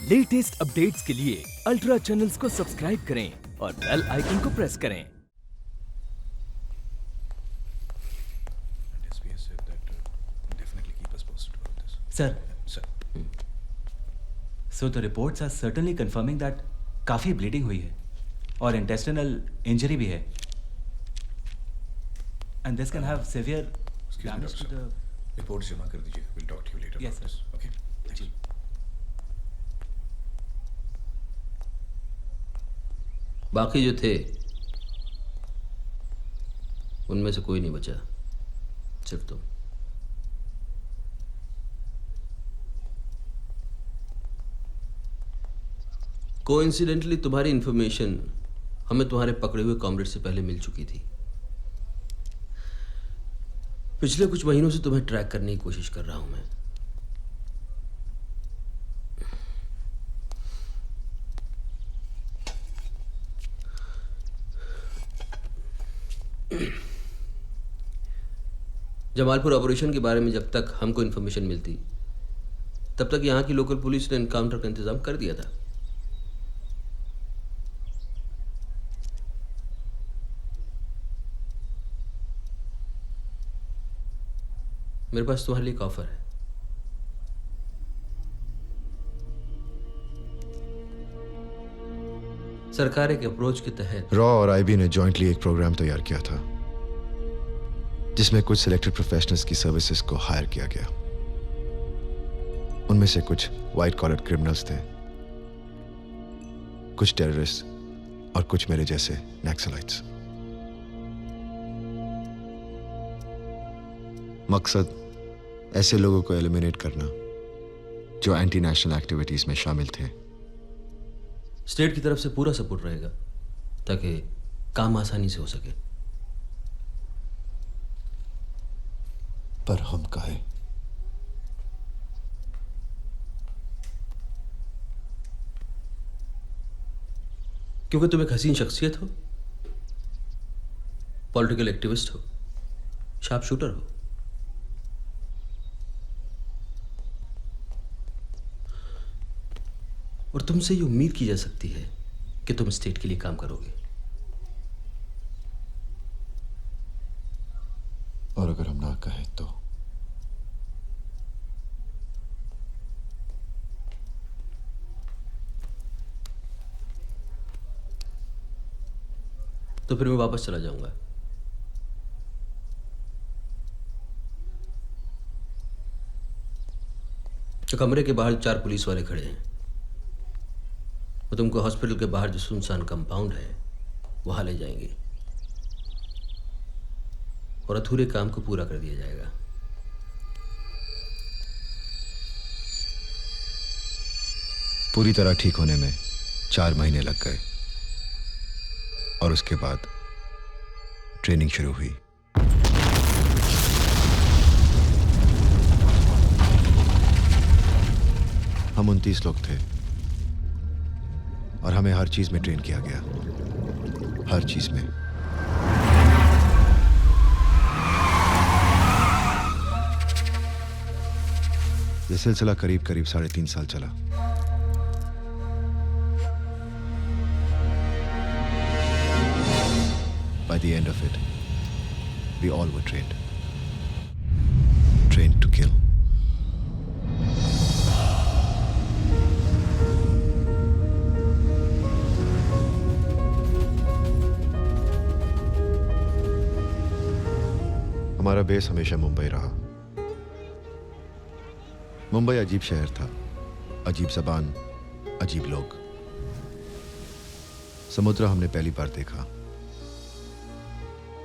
Latest updates के लिए ultra channels को सब्सक्राइब करें और बेल आइकन को प्रेस करें। And SPS said that definitely keep us posted about this. Sir, Sir, so the reports are certainly confirming that काफ़ी bleeding हुई है और intestinal injury भी है. And this can have severe excuse me, damage doctor. to the... Reports जमा कर दीजिए. We'll talk to you later. Yes, about sir. this. Okay. Thanks. जी. बाकी जो थे उनमें से कोई नहीं बचा, सिर्फ तुम। कोइंसिडेंटली तुम्हारी इंफॉर्मेशन हमें तुम्हारे पकड़े हुए कॉमरेड से पहले मिल चुकी थी। पिछले कुछ महीनों से तुम्हें ट्रैक करने की कोशिश कर रहा हूं मैं। जमालपुर ऑपरेशन के बारे में जब तक हमको इन्फॉर्मेशन मिलती तब तक यहाँ की लोकल पुलिस ने एनकाउंटर का इंतजाम कर दिया था। मेरे पास तुम्हारे लिए एक ऑफर है। सरकार एक अप्रोच के तहत रॉ और आईबी ने जॉइंटली एक प्रोग्राम तैयार किया था जिसमें कुछ सिलेक्टेड प्रोफेशनल्स की सर्विसेज को हायर किया गया। उनमें से कुछ वाइट कॉलर क्रिमिनल्स थे, कुछ टेररिस्ट और कुछ मेरे जैसे नक्सलाइट्स। मकसद ऐसे लोगों को एलिमिनेट करना जो एंटी नेशनल एक्टिविटीज में शामिल थे। स्टेट की तरफ से पूरा सपोर्ट रहेगा ताकि काम आसानी से हो सके। पर हम काहे? क्योंकि तुम एक हसीन शख्सियत हो, पॉलिटिकल एक्टिविस्ट हो, शार्प शूटर हो। और तुमसे ये उम्मीद की जा सकती है कि तुम स्टेट के लिए काम करोगे। और अगर हम ना कहें तो फिर मैं वापस चला जाऊंगा। तो कमरे के बाहर 4 पुलिस वाले खड़े हैं। वो तुमको हॉस्पिटल के बाहर जो सुनसान कंपाउंड है वहां ले जाएंगे और अधूरे काम को पूरा कर दिया जाएगा। पूरी तरह ठीक होने में 4 महीने लग गए और उसके बाद ट्रेनिंग शुरू हुई। हम 29 लोग थे और हमें हर चीज में ट्रेन किया गया, हर चीज में। यह सिलसिला करीब 3.5 साल चला। By the end of it, we all were trained to kill. हमारा बेस हमेशा मुंबई रहा। मुंबई अजीब शहर था, अजीब जबान, अजीब लोग। समुद्र हमने पहली बार देखा।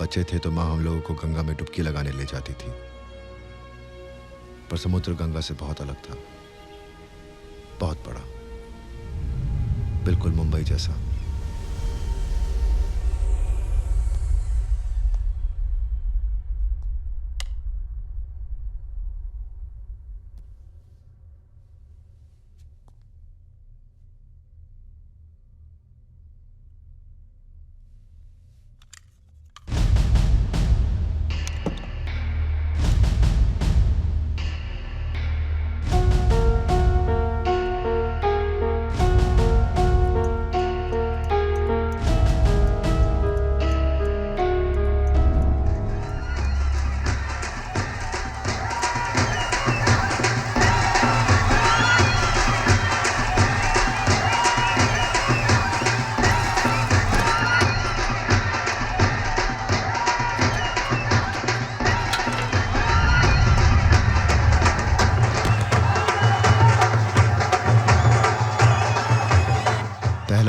बच्चे थे तो माँ हम लोगों को गंगा में डुबकी लगाने ले जाती थी, पर समुद्र गंगा से बहुत अलग था, बहुत बड़ा, बिल्कुल मुंबई जैसा।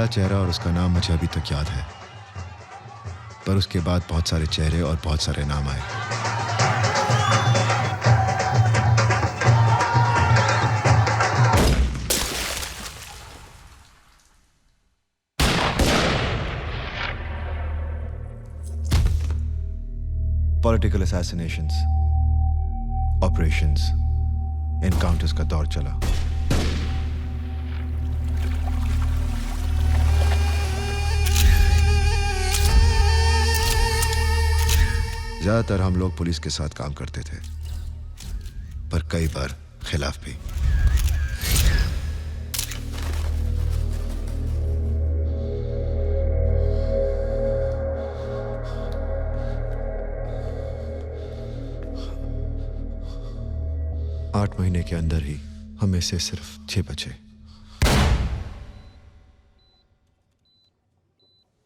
पहला चेहरा और उसका नाम मुझे अभी तक याद है, पर उसके बाद बहुत सारे चेहरे और बहुत सारे नाम आए। पॉलिटिकल असैसिनेशंस, ऑपरेशंस, एनकाउंटर्स का दौर चला। ज्यादातर हम लोग पुलिस के साथ काम करते थे, पर कई बार खिलाफ भी। आठ महीने के अंदर ही हमें से सिर्फ 6 बचे।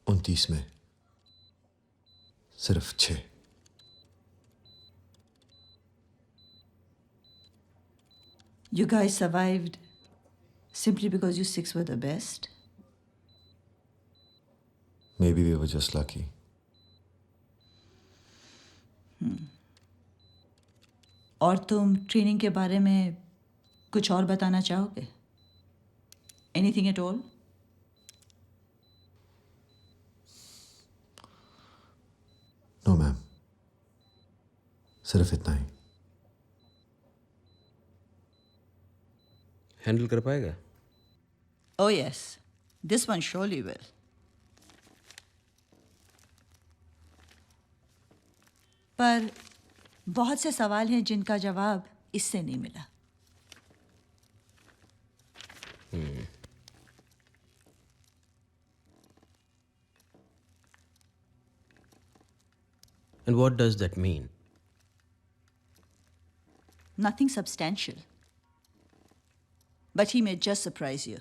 29 में सिर्फ 6। You guys survived simply because you six were the best? Maybe we were just lucky. और तुम ट्रेनिंग के बारे में कुछ और बताना चाहोगे? Anything at all? No, ma'am, सिर्फ इतना ही। हैंडल कर पाएगा? Oh yes, this one surely will. पर बहुत से सवाल हैं जिनका जवाब इससे नहीं मिला। And what does that mean? Nothing substantial. But he may just surprise you.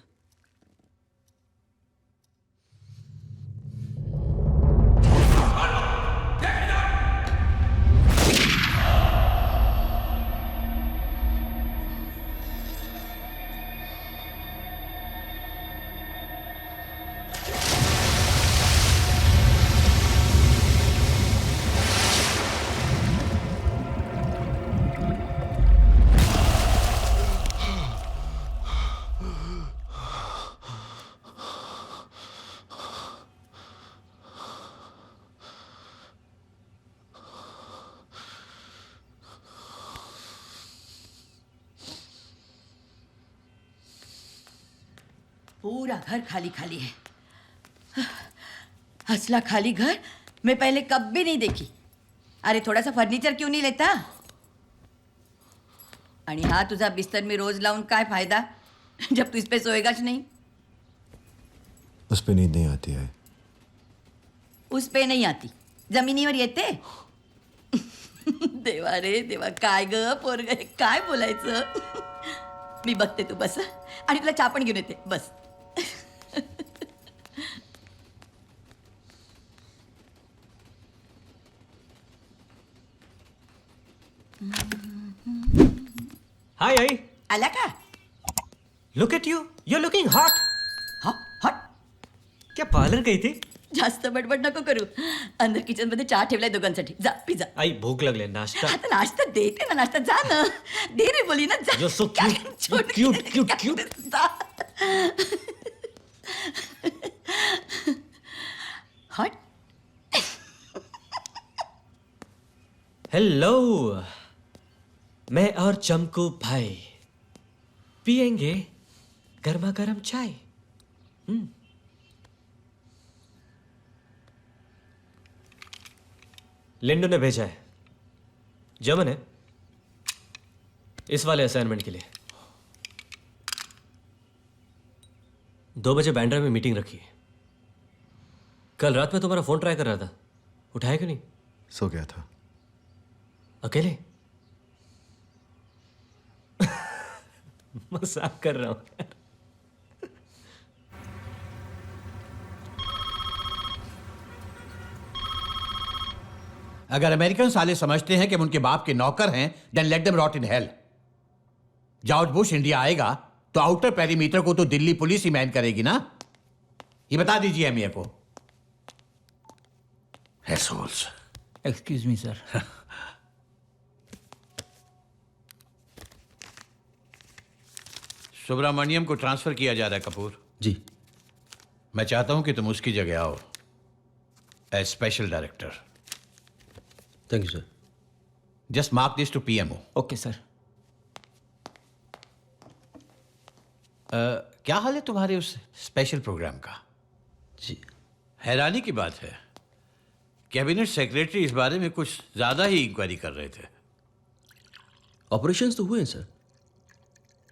पूरा घर खाली खाली है। असला खाली घर मैं पहले कभी नहीं देखी। अरे थोड़ा सा फर्नीचर क्यों नहीं लेता? आणि हा तुझा बिस्तर मी रोज लावून काय फायदा जब तू इस पे सोएगाच नहीं? उस पे नींद नहीं आती है। उस पे नहीं आती, जमिनीवर येते। देवा रे देवा, काय ग पोरग, काय बोलायचं? मी बघते, तू बस आणि तुला चहा पण घेऊन येते, बस। Hi, Ai. आला का? Look at you. You're looking hot. हट, क्या पार्लर गई थी? जास्त बडबड नको करू। अंदर किचन मध्ये चहा ठेवलाय दोघांसाठी, जा पिझ्झा। आई भूख लगले, नाश्ता। आता नाश्ता देते ना, नाश्ता जा ना, दे रे बोली ना, जा। You're so cute. Cute. हट। हेलो, मैं और चमकू भाई पिएंगे गर्मा गर्म चाय। लिंडो ने भेजा है, जर्मन है, इस वाले असाइनमेंट के लिए। 2 बजे बैंड्रा में मीटिंग रखी है। कल रात में तुम्हारा फोन ट्राई कर रहा था, उठाया क्यों नहीं? सो गया था। अकेले? मजाक कर रहा हूं। अगर अमेरिकन साले समझते हैं कि हम उनके बाप के नौकर हैं, then let them rot in hell. George Bush India आएगा तो आउटर पेरीमीटर को तो दिल्ली पुलिस ही मैन करेगी ना। ये बता दीजिए एमए को। Assholes. Excuse me sir. Subramaniam को ट्रांसफर किया जा रहा है कपूर। जी। मैं चाहता हूं कि तुम उसकी जगह आओ as special director. Thank you sir. Just mark this to PMO. Okay sir. क्या हाल है तुम्हारे उस स्पेशल प्रोग्राम का? जी। हैरानी की बात है, कैबिनेट सेक्रेटरी इस बारे में कुछ ज्यादा ही इंक्वायरी कर रहे थे। ऑपरेशंस तो हुए हैं sir,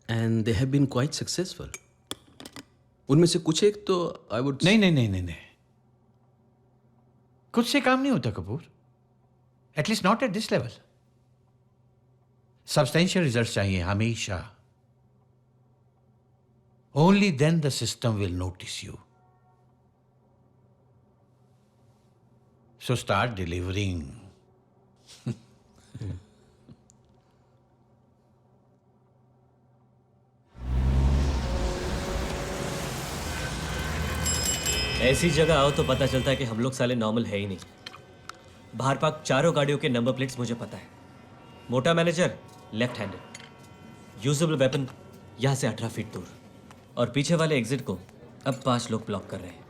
and they have been quite successful. उनमें से कुछ एक तो आई वुड नहीं, कुछ से काम नहीं होता Kapoor, at least not at this level. Substantial result चाहिए हमेशा। Only then the system will notice you. So start delivering. ऐसी जगह आओ तो पता चलता है कि हम लोग साले नॉर्मल है ही नहीं। बाहर पार्क चारों गाड़ियों के नंबर प्लेट्स मुझे पता है। मोटा manager left handed, usable weapon यहाँ से 18 फीट दूर, और पीछे वाले एग्जिट को अब 5 लोग ब्लॉक कर रहे हैं।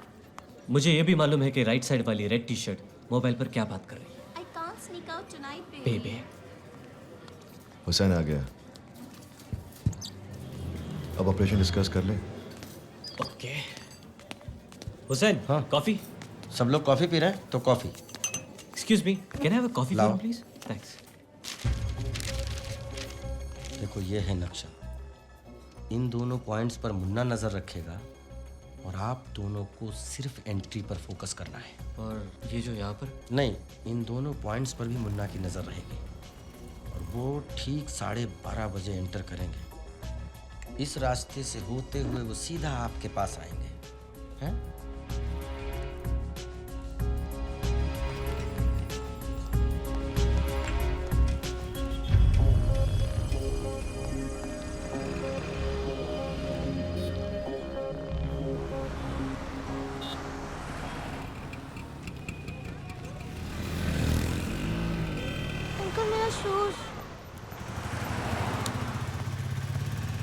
मुझे ये भी मालूम है कि राइट साइड वाली रेड टी शर्ट मोबाइल पर क्या बात कर रही है। बेबे। हुसैन आ गया, अब ऑपरेशन डिस्कस कर ले। ओके हुसैन, हाँ कॉफी। सब लोग कॉफी पी रहे हैं तो coffee. Excuse me, can I have a coffee लाओ। प्लीज? थैंक्स। देखो ये है नक्शा। इन दोनों पॉइंट्स पर मुन्ना नजर रखेगा और आप दोनों को सिर्फ एंट्री पर फोकस करना है। और ये जो यहाँ पर? नहीं, इन दोनों पॉइंट्स पर भी मुन्ना की नजर रहेगी और वो ठीक 12:30 बजे एंटर करेंगे। इस रास्ते से होते हुए वो सीधा आपके पास आएंगे, हैं?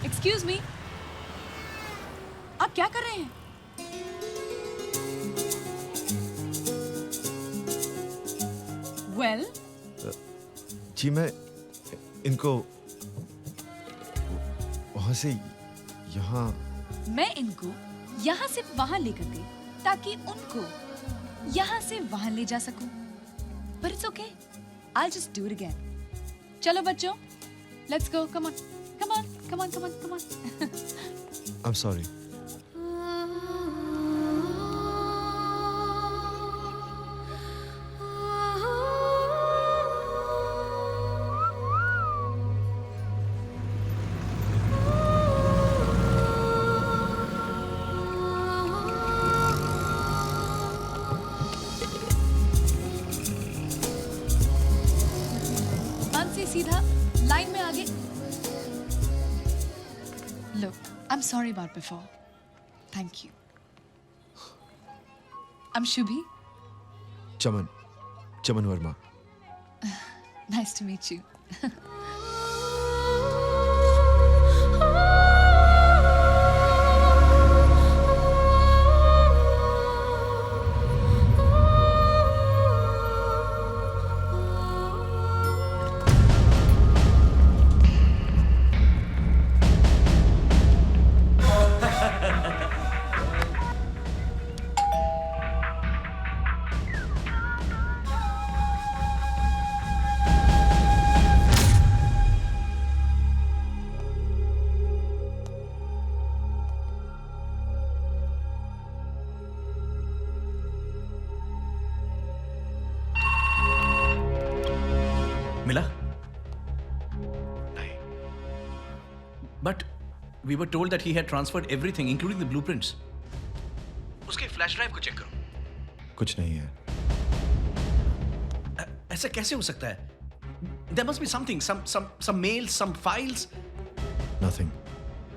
एक्सक्यूज मी, आप क्या कर रहे हैं? वेल जी मैं इनको वहां से यहाँ। मैं इनको यहाँ से वहां लेकर गई ताकि उनको यहाँ से वहां ले जा सकूं। But it's okay. I'll just do it again. चलो बच्चों, let's go. Come on. Come on, come on, come on, come on. I'm sorry. मन से सीधा लाइन में आगे। Look, I'm sorry about before. Thank you. I'm Shubhi. Chaman Verma. Nice to meet you. मिला? नहीं. But we were told that he had transferred everything, including the blueprints. उसके flash drive को check करो. कुछ नहीं है. ऐसा कैसे हो सकता है? There must be something, some mails, some files. Nothing.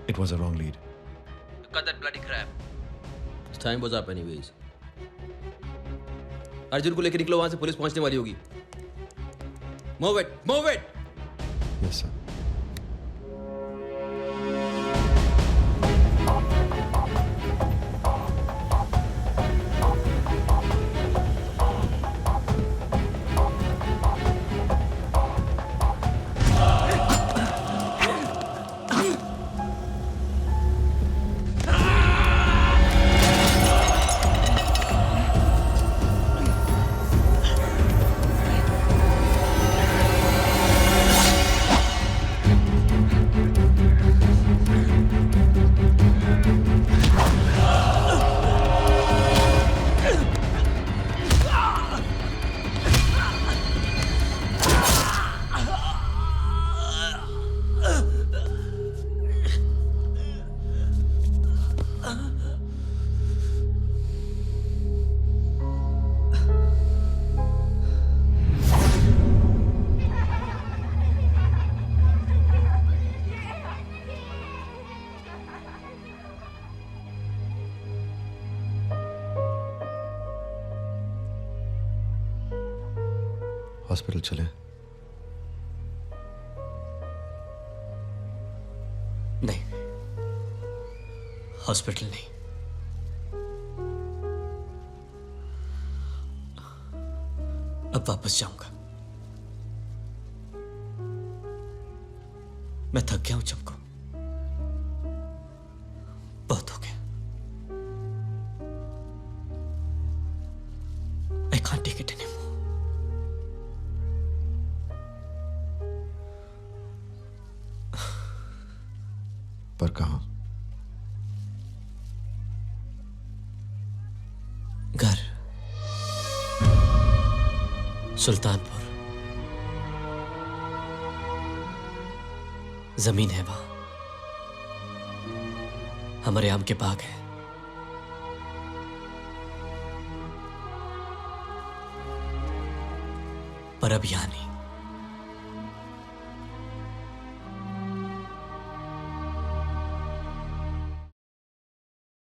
It was a wrong lead. Cut that bloody crap. Time was up anyways. Arjun को लेकर निकलो, वहां से पुलिस पहुंचने वाली होगी। Move it, move it. Yes sir. Hospital चले? नहीं, हॉस्पिटल नहीं। अब वापस जाऊंगा। मैं थक गया हूं चमको, बहुत हो गया। I can't take it anymore. पर कहाँ? घर, सुल्तानपुर। जमीन है वहां, हमारे आम के बाग है। पर अब यहां नहीं।